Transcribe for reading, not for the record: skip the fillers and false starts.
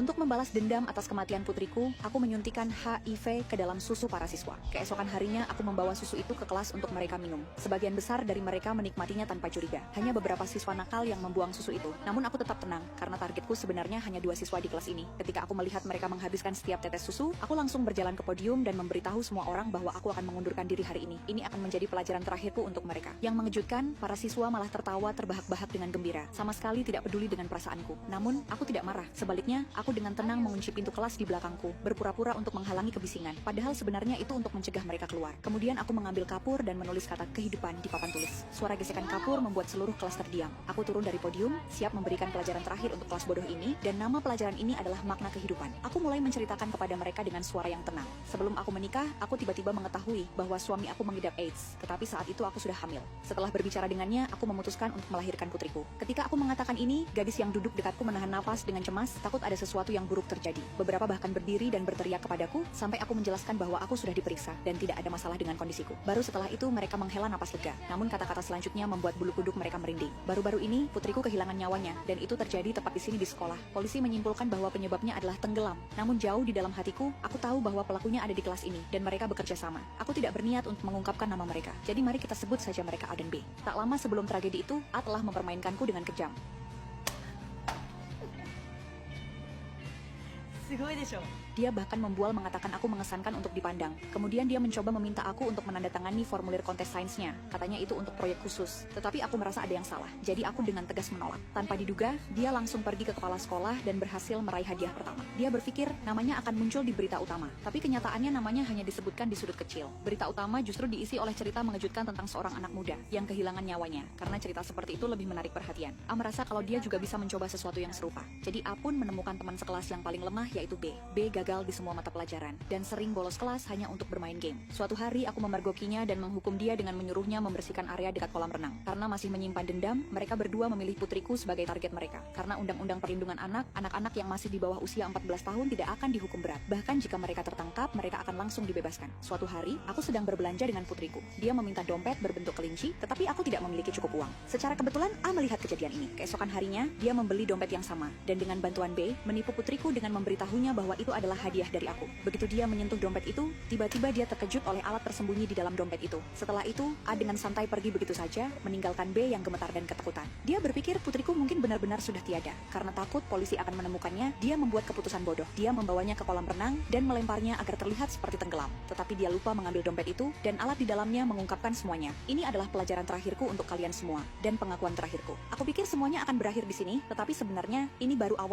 Untuk membalas dendam atas kematian putriku, aku menyuntikkan HIV ke dalam susu para siswa. Keesokan harinya, aku membawa susu itu ke kelas untuk mereka minum. Sebagian besar dari mereka menikmatinya tanpa curiga. Hanya beberapa siswa nakal yang membuang susu itu. Namun aku tetap tenang, karena targetku sebenarnya hanya 2 siswa di kelas ini. Ketika aku melihat mereka menghabiskan setiap tetes susu, aku langsung berjalan ke podium dan memberitahu semua orang bahwa aku akan mengundurkan diri hari ini. Ini akan menjadi pelajaran terakhirku untuk mereka. Yang mengejutkan, para siswa malah tertawa terbahak-bahak dengan gembira. Sama sekali tidak peduli dengan perasaanku. Namun, aku tidak marah. Sebaliknya, aku dengan tenang mengunci pintu kelas di belakangku, berpura-pura untuk menghalangi kebisingan. Padahal sebenarnya itu untuk mencegah mereka keluar. Kemudian aku mengambil kapur dan menulis kata kehidupan di papan tulis. Suara gesekan kapur membuat seluruh kelas terdiam. Aku turun dari podium, siap memberikan pelajaran terakhir untuk kelas bodoh ini, dan nama pelajaran ini adalah makna kehidupan. Aku mulai menceritakan kepada mereka dengan suara yang tenang. Sebelum aku menikah, aku tiba-tiba mengetahui bahwa suami aku mengidap AIDS, tetapi saat itu aku sudah hamil. Setelah berbicara dengannya, aku memutuskan untuk melahirkan putriku. Ketika aku mengatakan ini, gadis yang duduk dekatku menahan napas dengan cemas, takut ada sesuatu yang buruk terjadi. Beberapa bahkan berdiri dan berteriak kepadaku, sampai aku menjelaskan bahwa aku sudah diperiksa, dan tidak ada masalah dengan kondisiku. Baru setelah itu mereka menghela napas lega. Namun kata-kata selanjutnya membuat bulu kuduk mereka merinding. Baru-baru ini, putriku kehilangan nyawanya, dan itu terjadi tepat di sini di sekolah. Polisi menyimpulkan bahwa penyebabnya adalah tenggelam. Namun jauh di dalam hatiku, aku tahu bahwa pelakunya ada di kelas ini, dan mereka bekerja sama. Aku tidak berniat untuk mengungkapkan nama mereka. Jadi mari kita sebut saja mereka A dan B. Tak lama sebelum tragedi itu, A telah mempermainkanku dengan kejam. Dia bahkan membual mengatakan aku mengesankan untuk dipandang. Kemudian dia mencoba meminta aku untuk menandatangani formulir kontes sainsnya. Katanya itu untuk proyek khusus. Tetapi aku merasa ada yang salah. Jadi aku dengan tegas menolak. Tanpa diduga, dia langsung pergi ke kepala sekolah dan berhasil meraih hadiah pertama. Dia berpikir namanya akan muncul di berita utama. Tapi kenyataannya namanya hanya disebutkan di sudut kecil. Berita utama justru diisi oleh cerita mengejutkan tentang seorang anak muda yang kehilangan nyawanya. Karena cerita seperti itu lebih menarik perhatian. A merasa kalau dia juga bisa mencoba sesuatu yang serupa. Jadi A pun menemukan teman sekelas yang paling lemah yaitu B. B gagal di semua mata pelajaran dan sering bolos kelas hanya untuk bermain game. Suatu hari aku memergokinya dan menghukum dia dengan menyuruhnya membersihkan area dekat kolam renang. Karena masih menyimpan dendam, mereka berdua memilih putriku sebagai target mereka. Karena Undang-Undang Perlindungan Anak, anak-anak yang masih di bawah usia 14 tahun tidak akan dihukum berat. Bahkan jika mereka tertangkap, mereka akan langsung dibebaskan. Suatu hari, aku sedang berbelanja dengan putriku. Dia meminta dompet berbentuk kelinci, tetapi aku tidak memiliki cukup uang. Secara kebetulan, A melihat kejadian ini. Keesokan harinya, dia membeli dompet yang sama dan dengan bantuan B, menipu putriku dengan memberitahunya bahwa itu adalah hadiah dari aku. Begitu dia menyentuh dompet itu, tiba-tiba dia terkejut oleh alat tersembunyi di dalam dompet itu. Setelah itu, A dengan santai pergi begitu saja, meninggalkan B yang gemetar dan ketakutan. Dia berpikir putriku mungkin benar-benar sudah tiada. Karena takut polisi akan menemukannya, dia membuat keputusan bodoh. Dia membawanya ke kolam renang dan melemparnya agar terlihat seperti tenggelam. Tetapi dia lupa mengambil dompet itu dan alat di dalamnya mengungkapkan semuanya. Ini adalah pelajaran terakhirku untuk kalian semua dan pengakuan terakhirku. Aku pikir semuanya akan berakhir di sini, tetapi sebenarnya ini baru awal